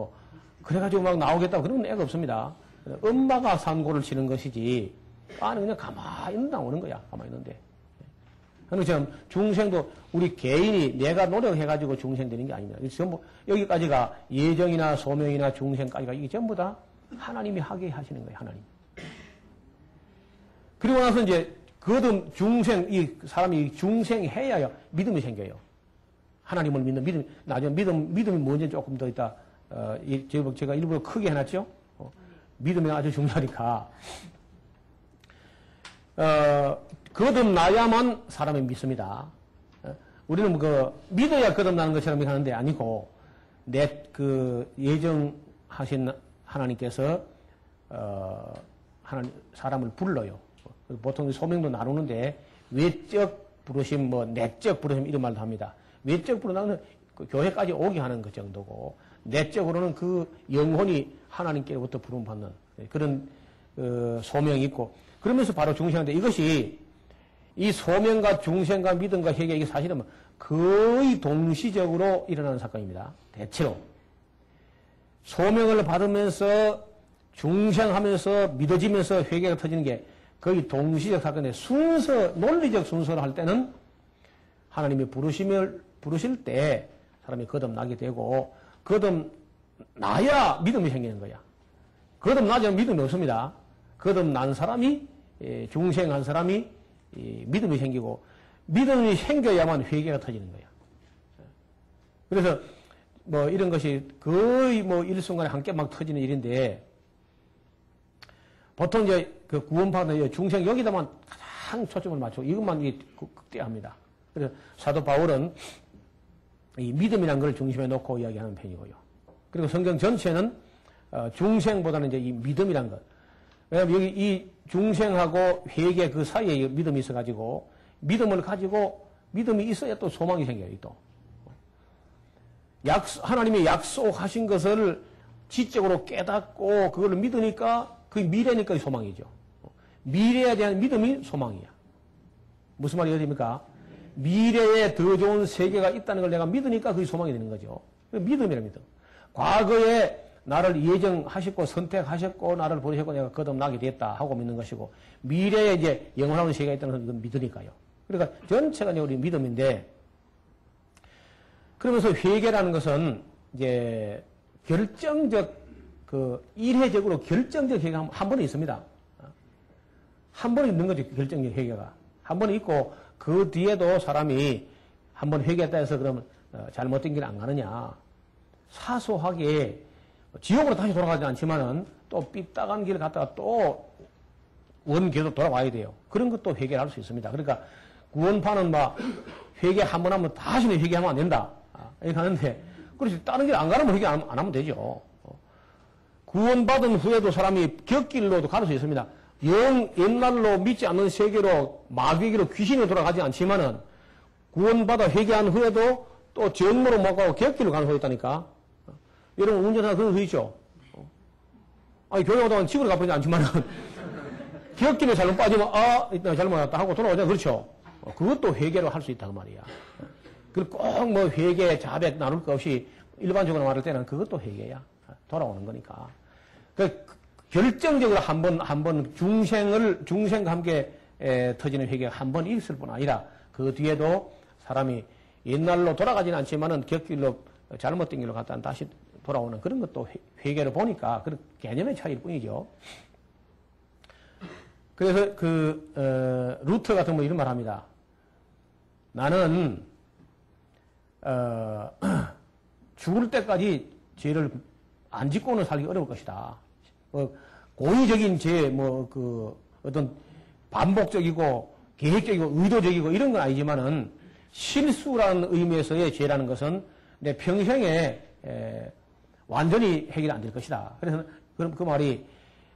그래가지고 막 나오겠다고 그런 애가 없습니다. 엄마가 산고를 치는 것이지 아는 그냥 가만히 나오는 거야. 가만히 있는데. 그처럼 중생도 우리 개인이 내가 노력해가지고 중생 되는 게 아닙니다. 전부 여기까지가 예정이나 소명이나 중생까지가 이게 전부 다 하나님이 하게 하시는 거예요. 하나님. 그리고 나서 이제 거듭 중생, 이 사람이 중생해야 믿음이 생겨요. 하나님을 믿는 믿음, 나중에 믿음이 뭔지 조금 더 있다, 제가 일부러 크게 해놨죠? 믿음이 아주 중요하니까. 거듭나야만 사람이 믿습니다. 우리는 믿어야 거듭나는 것처럼 하는데 아니고, 예정하신 하나님께서, 사람을 불러요. 보통 소명도 나누는데, 외적 부르심, 내적 부르심 이런 말도 합니다. 외적 부르심은 교회까지 오게 하는 것 정도고, 내적으로는 그 영혼이 하나님께로부터 부름받는 그런 소명이 있고, 그러면서 바로 중생인데 이것이 이 소명과 중생과 믿음과 회개 이게 사실은 거의 동시적으로 일어나는 사건입니다. 대체로. 소명을 받으면서 중생하면서 믿어지면서 회개가 터지는 게 거의 동시적 사건인데 논리적 순서로 할 때는 하나님이 부르실 때 사람이 거듭나게 되고 거듭나야 믿음이 생기는 거야. 거듭나지 않으면 믿음이 없습니다. 거듭난 사람이 중생한 사람이 믿음이 생기고 믿음이 생겨야만 회개가 터지는 거야. 그래서 이런 것이 거의 일순간에 함께 막 터지는 일인데 보통 이제 그 구원받는 중생 여기다만 가장 초점을 맞추고 이것만 극대화합니다. 그래서 사도 바울은 이 믿음이라는 걸 중심에 놓고 이야기하는 편이고요. 그리고 성경 전체는 중생보다는 이제 이 믿음이란 것. 왜냐하면 여기 이 중생하고 회개 그 사이에 믿음이 있어가지고 믿음을 가지고 믿음이 있어야 또 소망이 생겨요, 또. 하나님이 약속하신 것을 지적으로 깨닫고 그걸 믿으니까 그게 미래니까 소망이죠. 미래에 대한 믿음이 소망이야. 무슨 말이 됩니까? 미래에 더 좋은 세계가 있다는 걸 내가 믿으니까 그게 소망이 되는 거죠. 믿음이라 믿음. 과거에 나를 예정하셨고 선택하셨고 나를 보내셨고 내가 거듭나게 됐다 하고 믿는 것이고 미래에 이제 영원한 세계가 있다는 건 믿으니까요. 그러니까 전체가 이제 우리 믿음인데 그러면서 회개라는 것은 이제 결정적 일회적으로 결정적 회개가 한 번에 있습니다. 한 번에 있는 거죠. 결정적 회개가. 한 번에 있고 그 뒤에도 사람이 한 번 회개했다 해서 그러면 잘못된 길 안 가느냐. 사소하게 지옥으로 다시 돌아가지 않지만은 또 삐딱한 길 갔다가 또 원궤도 돌아와야 돼요. 그런 것도 회개를 할 수 있습니다. 그러니까 구원파는 막 회개 한 번 하면 다시는 회개하면 안 된다. 이렇게 하는데 그렇지 다른 길 안 가면 회개 안 하면 되죠. 구원받은 후에도 사람이 곁길로도 갈 수 있습니다. 옛날로 믿지 않는 세계로 마귀에게로 귀신이 돌아가지 않지만은 구원받아 회개한 후에도 또 정모로 못 가고 곁길로 가는 수 있다니까. 여러분 운전하다 그런 거 있죠? 아니 교회 오다가 집으로 가버리지 않지만은 곁길에 잘못 빠지면 이따 잘못 왔다 하고 돌아오잖아. 그렇죠? 그것도 회개로 할 수 있다 그 말이야. 그리고 꼭 뭐 회개 자백 나눌 것 없이 일반적으로 말할 때는 그것도 회개야. 돌아오는 거니까. 결정적으로 한 번 중생과 함께 터지는 회개가 한 번 있을 뿐 아니라 그 뒤에도 사람이 옛날로 돌아가지는 않지만은 곁길로 잘못된 길로 갔다가 다시 돌아오는 그런 것도 회개를 보니까 그런 개념의 차이일 뿐이죠. 그래서 루터 같은 거 이런 말 합니다. 나는 죽을 때까지 죄를 안 짓고는 살기 어려울 것이다. 고의적인 죄, 어떤 반복적이고 계획적이고 의도적이고 이런 건 아니지만은 실수라는 의미에서의 죄라는 것은 내 평생에 완전히 해결이 안 될 것이다. 그래서 그럼 그 말이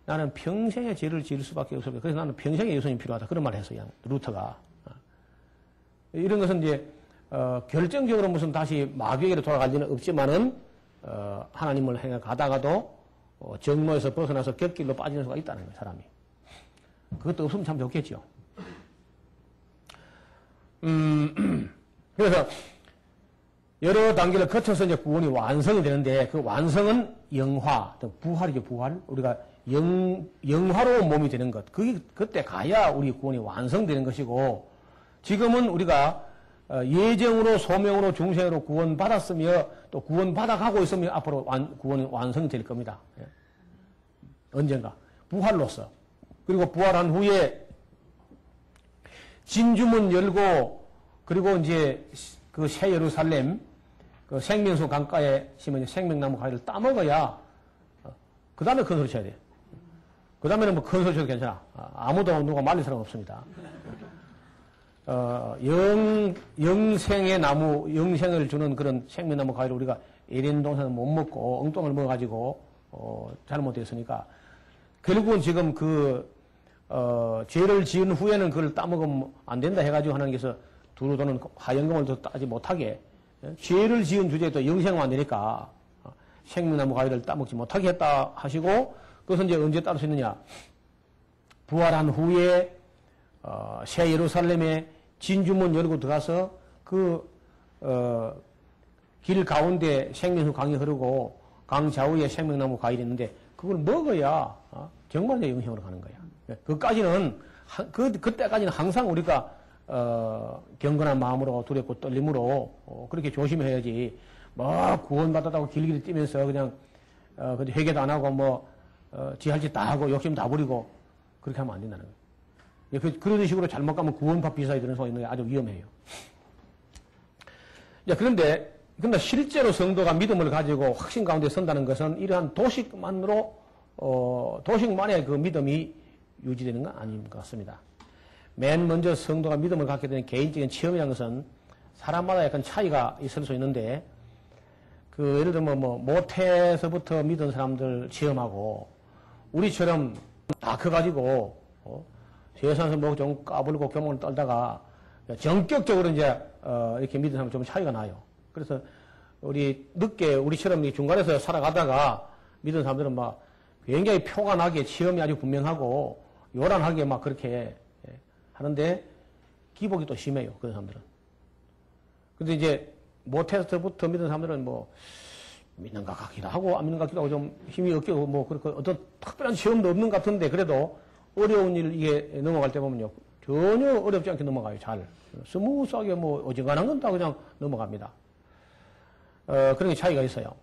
나는 평생에 죄를 지을 수밖에 없어. 그래서 나는 평생에 예수님이 필요하다. 그런 말을 했어요. 루터가. 이런 것은 이제 결정적으로 무슨 다시 마귀에게로 돌아갈 리는 없지만은 하나님을 향해 가다가도 정로에서 벗어나서 곁길로 빠지는 수가 있다는 거예요. 사람이. 그것도 없으면 참 좋겠죠. 그래서 여러 단계를 거쳐서 이제 구원이 완성이 되는데 그 완성은 영화, 부활이죠. 부활. 우리가 영화로운 몸이 되는 것. 그때 가야 우리 구원이 완성되는 것이고 지금은 우리가 예정으로 소명으로 중생으로 구원받았으며 또 구원받아가고 있으며 앞으로 구원이 완성이 될 겁니다. 언젠가. 부활로서. 그리고 부활한 후에 진주문 열고 그리고 이제 그 새 예루살렘 그 생명수 강가에 심은 생명나무 가지를 따먹어야 그 다음에 큰 소리 쳐야 돼. 그 다음에는 뭐 큰 소리 쳐도 괜찮아. 아무도 누가 말릴 사람 없습니다. 영생의 나무, 영생을 주는 그런 생명나무 과일을 우리가 에덴 동산은 못 먹고 엉뚱을 먹어가지고 잘못됐으니까 결국은 지금 죄를 지은 후에는 그걸 따먹으면 안 된다 해가지고 하나님께서 두루도는 화영금을 더 따지 못하게 죄를 지은 주제에 또 영생은 안 되니까 생명나무 과일을 따먹지 못하게 했다 하시고 그것은 이제 언제 따를 수 있느냐. 부활한 후에 새 예루살렘에 진주문 열고 들어가서 길 가운데 생명수 강이 흐르고 강 좌우에 생명나무 과일이 있는데 그걸 먹어야 정말 내 영생으로 가는 거야. 그까지는 그때까지는 항상 우리가 경건한 마음으로 두렵고 떨림으로 그렇게 조심해야지. 뭐 구원받았다고 길길이 뛰면서 그냥 회개도 안 하고 지할 짓 다 하고 욕심 다 부리고 그렇게 하면 안 된다는 거예요. 그런 식으로 잘못 가면 구원파 비사에 드는 수가 있는 게 아주 위험해요. 그런데 실제로 성도가 믿음을 가지고 확신 가운데 선다는 것은 이러한 도식만의 그 믿음이 유지되는 건 아닌 것 같습니다. 맨 먼저 성도가 믿음을 갖게 되는 개인적인 체험이라는 것은 사람마다 약간 차이가 있을 수 있는데 그 예를 들면 뭐 모태에서부터 믿은 사람들 시험하고 우리처럼 다 커가지고 세상에서 뭐 좀 까불고 교문을 떨다가 전격적으로 이제 이렇게 믿은 사람 좀 차이가 나요. 그래서 우리 늦게 우리처럼 중간에서 살아가다가 믿은 사람들은 막 굉장히 표가 나게 시험이 아주 분명하고 요란하게 막 그렇게 하는데 기복이 또 심해요. 그런 사람들은. 근데 이제 모태에서부터 믿은 사람들은 뭐 믿는 것 같기도 하고 안 믿는 것 같기도 하고 좀 힘이 없고 뭐 그렇고 어떤 특별한 시험도 없는 것 같은데 그래도 어려운 일 이게 넘어갈 때 보면요 전혀 어렵지 않게 넘어가요. 잘 스무스하게 뭐 어지간한 건 다 그냥 넘어갑니다. 그런 게 차이가 있어요.